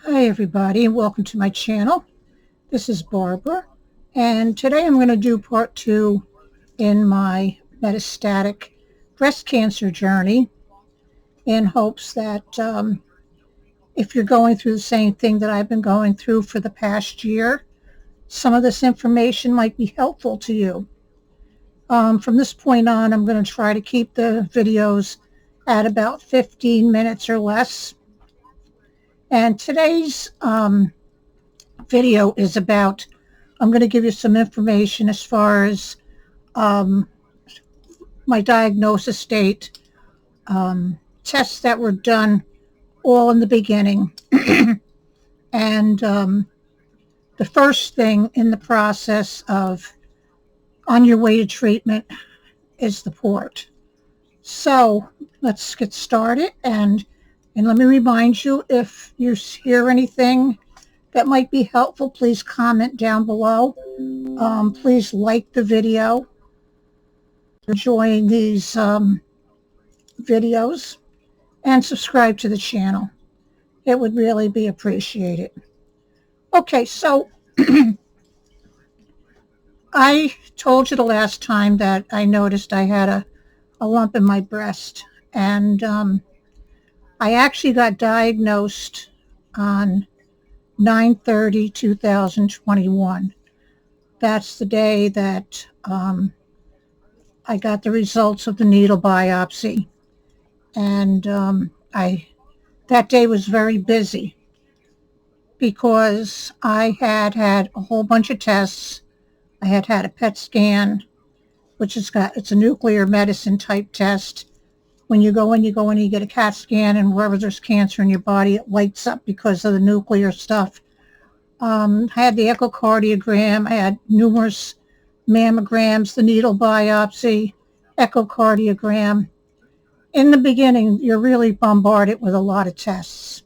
Hi everybody, welcome to my channel. This is Barbara, and today I'm going to do part 2 in my metastatic breast cancer journey, in hopes that if you're going through the same thing that I've been going through for the past year, some of this information might be helpful to you. From this point on, I'm going to try to keep the videos at about 15 minutes or less. And today's video is about, I'm going to give you some information as far as my diagnosis date, tests that were done all in the beginning. And the first thing in the process of on your way to treatment is the port. So let's get started. And let me remind you, if you hear anything that might be helpful, please comment down below. Please like the video. Enjoying these videos, and subscribe to the channel. It would really be appreciated. Okay, so I told you the last time that I noticed I had a lump in my breast, and I actually got diagnosed on 9/30/2021. That's the day that I got the results of the needle biopsy, and that day was very busy because I had a whole bunch of tests. I had a PET scan, which it's a nuclear medicine type test. When you go in, you get a CAT scan, and wherever there's cancer in your body, it lights up because of the nuclear stuff. I had the echocardiogram. I had numerous mammograms, the needle biopsy, echocardiogram. In the beginning, you're really bombarded with a lot of tests.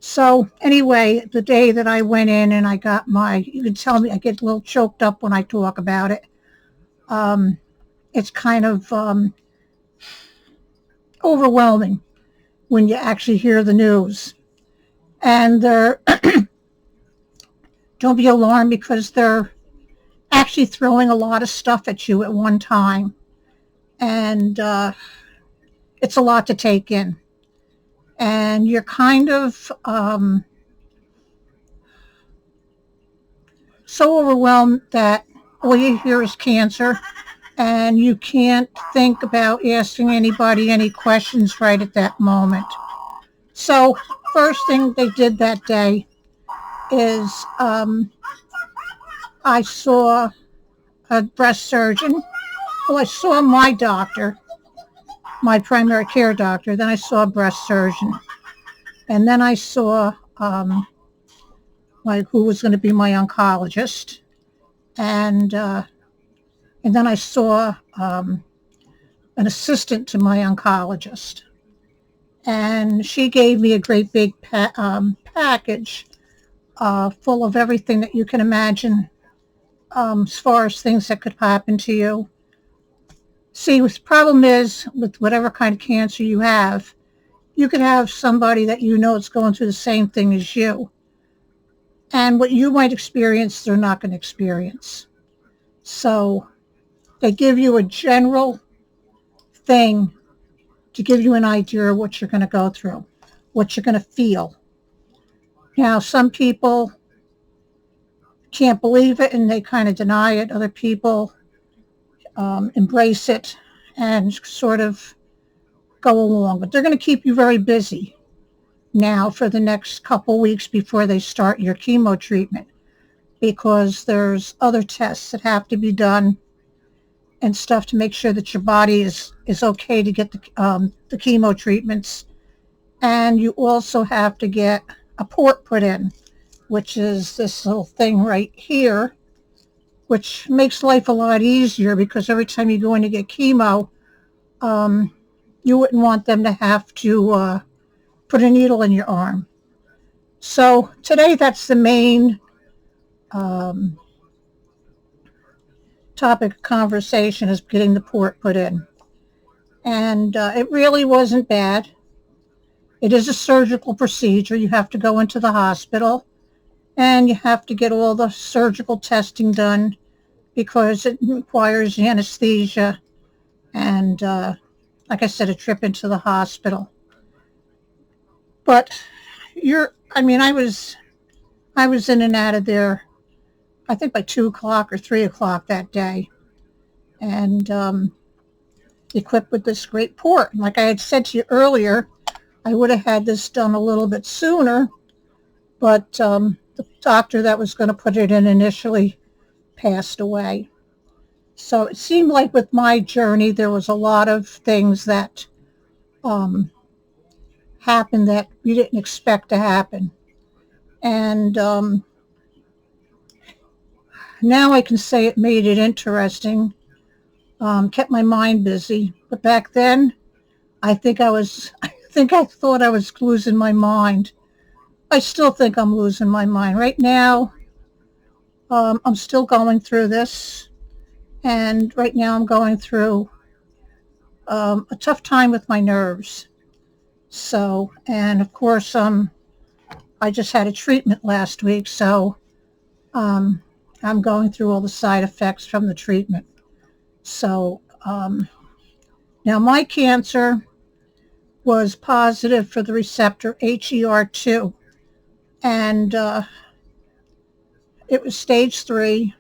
So anyway, the day that I went in and I got you can tell me I get a little choked up when I talk about it. It's kind of overwhelming when you actually hear the news. And don't be alarmed, because they're actually throwing a lot of stuff at you at one time. And it's a lot to take in. And you're kind of so overwhelmed that all you hear is cancer, and you can't think about asking anybody any questions right at that moment. So first thing they did that day is I saw a breast surgeon. Well, I saw my doctor, my primary care doctor. Then I saw a breast surgeon. And then I saw who was going to be my oncologist. And then I saw an assistant to my oncologist. And she gave me a great big package full of everything that you can imagine as far as things that could happen to you. See, the problem is, with whatever kind of cancer you have, you could have somebody that you know is going through the same thing as you. And what you might experience, they're not going to experience. So they give you a general thing to give you an idea of what you're going to go through, what you're going to feel. Now, some people can't believe it and they kind of deny it. Other people embrace it and sort of go along. But they're going to keep you very busy now for the next couple weeks before they start your chemo treatment, because there's other tests that have to be done and stuff to make sure that your body is okay to get the chemo treatments. And you also have to get a port put in, which is this little thing right here, which makes life a lot easier, because every time you go in to get chemo, you wouldn't want them to have to put a needle in your arm. So today, that's the main topic of conversation, is getting the port put in. And it really wasn't bad. It is a surgical procedure. You have to go into the hospital and you have to get all the surgical testing done because it requires anesthesia and, like I said, a trip into the hospital. But I was in and out of there, I think by 2 o'clock or 3 o'clock that day, and equipped with this great port. And like I had said to you earlier, I would have had this done a little bit sooner, but the doctor that was going to put it in initially passed away. So it seemed like with my journey, there was a lot of things that happened that you didn't expect to happen. And now I can say it made it interesting, kept my mind busy. But back then, I thought I was losing my mind. I still think I'm losing my mind. Right now, I'm still going through this. And right now I'm going through a tough time with my nerves. So, and of course, I just had a treatment last week, so I'm going through all the side effects from the treatment. So now my cancer was positive for the receptor HER2, and it was stage 3,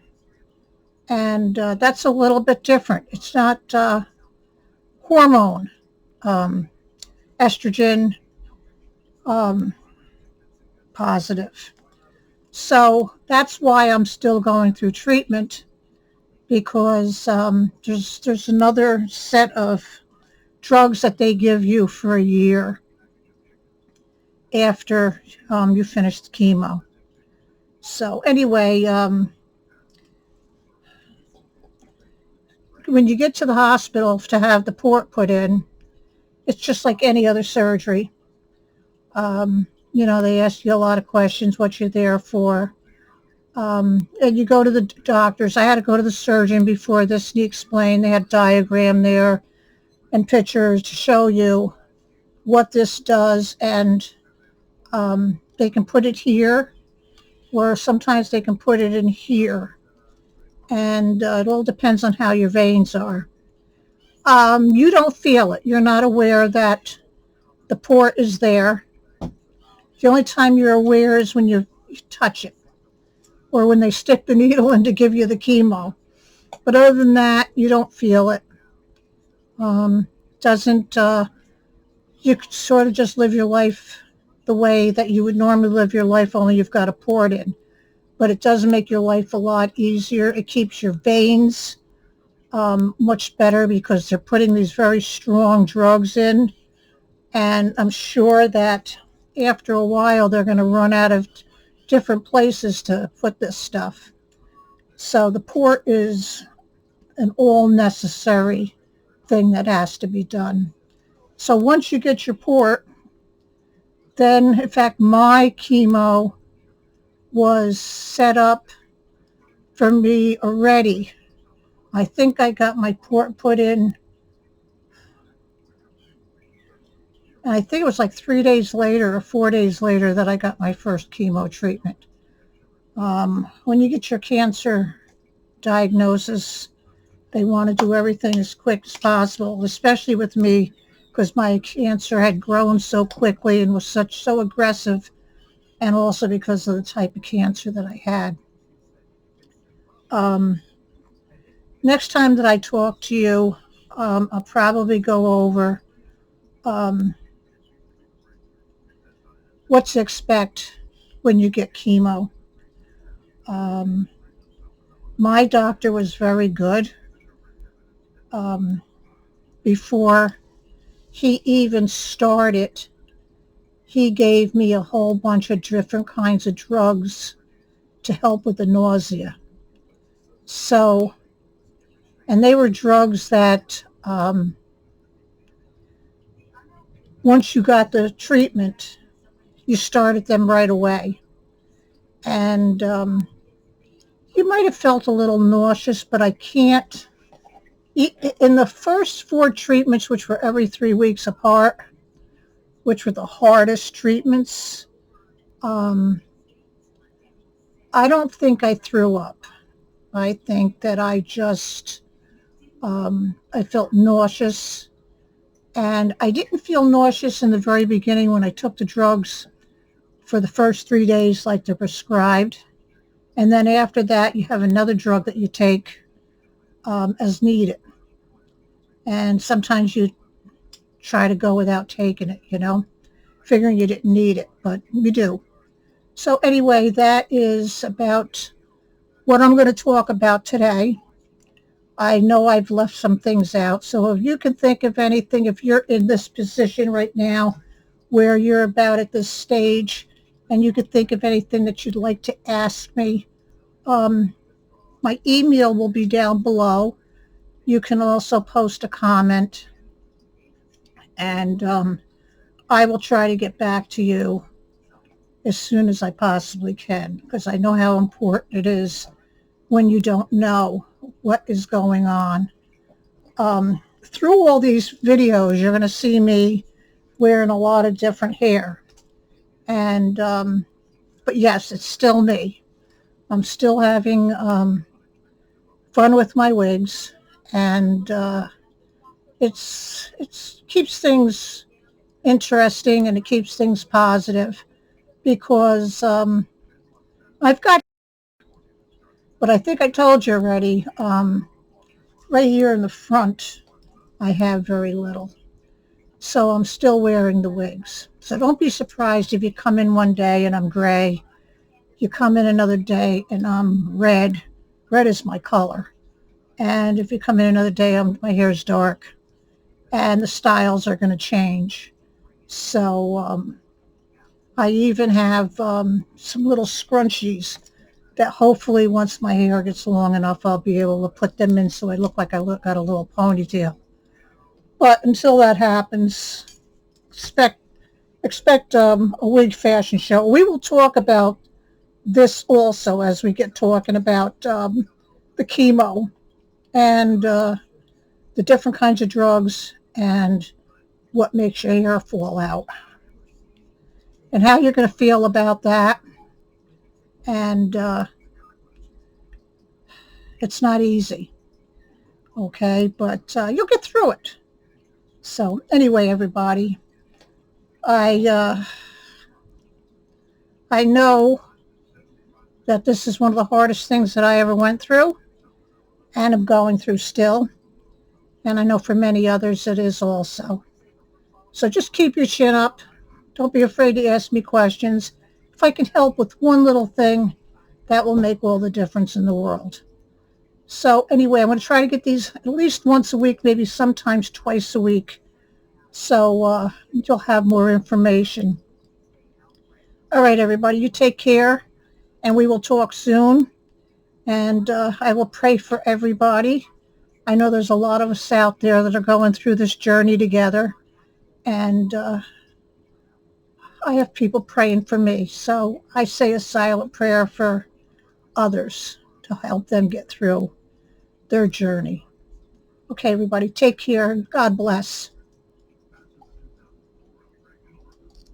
and that's a little bit different. It's not hormone, estrogen positive. So that's why I'm still going through treatment, because there's another set of drugs that they give you for a year after you finish the chemo. So anyway, when you get to the hospital to have the port put in, it's just like any other surgery. They ask you a lot of questions, what you're there for. And you go to the doctors. I had to go to the surgeon before this, and he explained. They had a diagram there and pictures to show you what this does, and they can put it here, or sometimes they can put it in here. And it all depends on how your veins are. You don't feel it. You're not aware that the port is there. The only time you're aware is when you touch it, or when they stick the needle in to give you the chemo. But other than that, you don't feel it. You could sort of just live your life the way that you would normally live your life, only you've got a port in. But it does make your life a lot easier. It keeps your veins much better, because they're putting these very strong drugs in. And I'm sure that after a while, they're going to run out of different places to put this stuff. So the port is an all necessary thing that has to be done. So once you get your port, then in fact my chemo was set up for me already. I think I got my port put in, and I think it was like 3 days later or 4 days later that I got my first chemo treatment. When you get your cancer diagnosis, they want to do everything as quick as possible, especially with me, because my cancer had grown so quickly and was so aggressive, and also because of the type of cancer that I had. Next time that I talk to you, I'll probably go over what to expect when you get chemo. My doctor was very good. Before he even started, he gave me a whole bunch of different kinds of drugs to help with the nausea. So, and they were drugs that once you got the treatment, you started them right away. And you might have felt a little nauseous, but I can't. In the first 4 treatments, which were every 3 weeks apart, which were the hardest treatments. I don't think I threw up. I think that I just, I felt nauseous. And I didn't feel nauseous in the very beginning when I took the drugs for the first 3 days like they're prescribed. And then after that, you have another drug that you take as needed. And sometimes you try to go without taking it, figuring you didn't need it, but you do. So anyway, that is about what I'm going to talk about today. I know I've left some things out. So if you can think of anything, if you're in this position right now where you're about at this stage and you could think of anything that you'd like to ask me, my email will be down below. You can also post a comment, and I will try to get back to you as soon as I possibly can, because I know how important it is when you don't know what is going on. Through all these videos, you're going to see me wearing a lot of different hair. And, but yes, it's still me. I'm still having fun with my wigs, and it's keeps things interesting, and it keeps things positive, because I've got, but I think I told you already, right here in the front, I have very little. So I'm still wearing the wigs. So don't be surprised if you come in one day and I'm gray. You come in another day and I'm red. Red is my color. And if you come in another day, my hair is dark. And the styles are going to change. So I even have some little scrunchies that hopefully once my hair gets long enough, I'll be able to put them in so I look like I got a little ponytail. But until that happens, expect a wig fashion show. We will talk about this also as we get talking about the chemo and the different kinds of drugs and what makes your hair fall out and how you're going to feel about that. And it's not easy, okay? But you'll get through it. So anyway, everybody, I know that this is one of the hardest things that I ever went through, and I'm going through still. And I know for many others it is also. So just keep your chin up. Don't be afraid to ask me questions. If I can help with one little thing, that will make all the difference in the world. So anyway, I'm going to try to get these at least once a week, maybe sometimes twice a week. So you'll have more information. All right, everybody, you take care, and we will talk soon. And I will pray for everybody. I know there's a lot of us out there that are going through this journey together. And I have people praying for me. So I say a silent prayer for others to help them get through their journey. Okay, everybody, take care. God bless.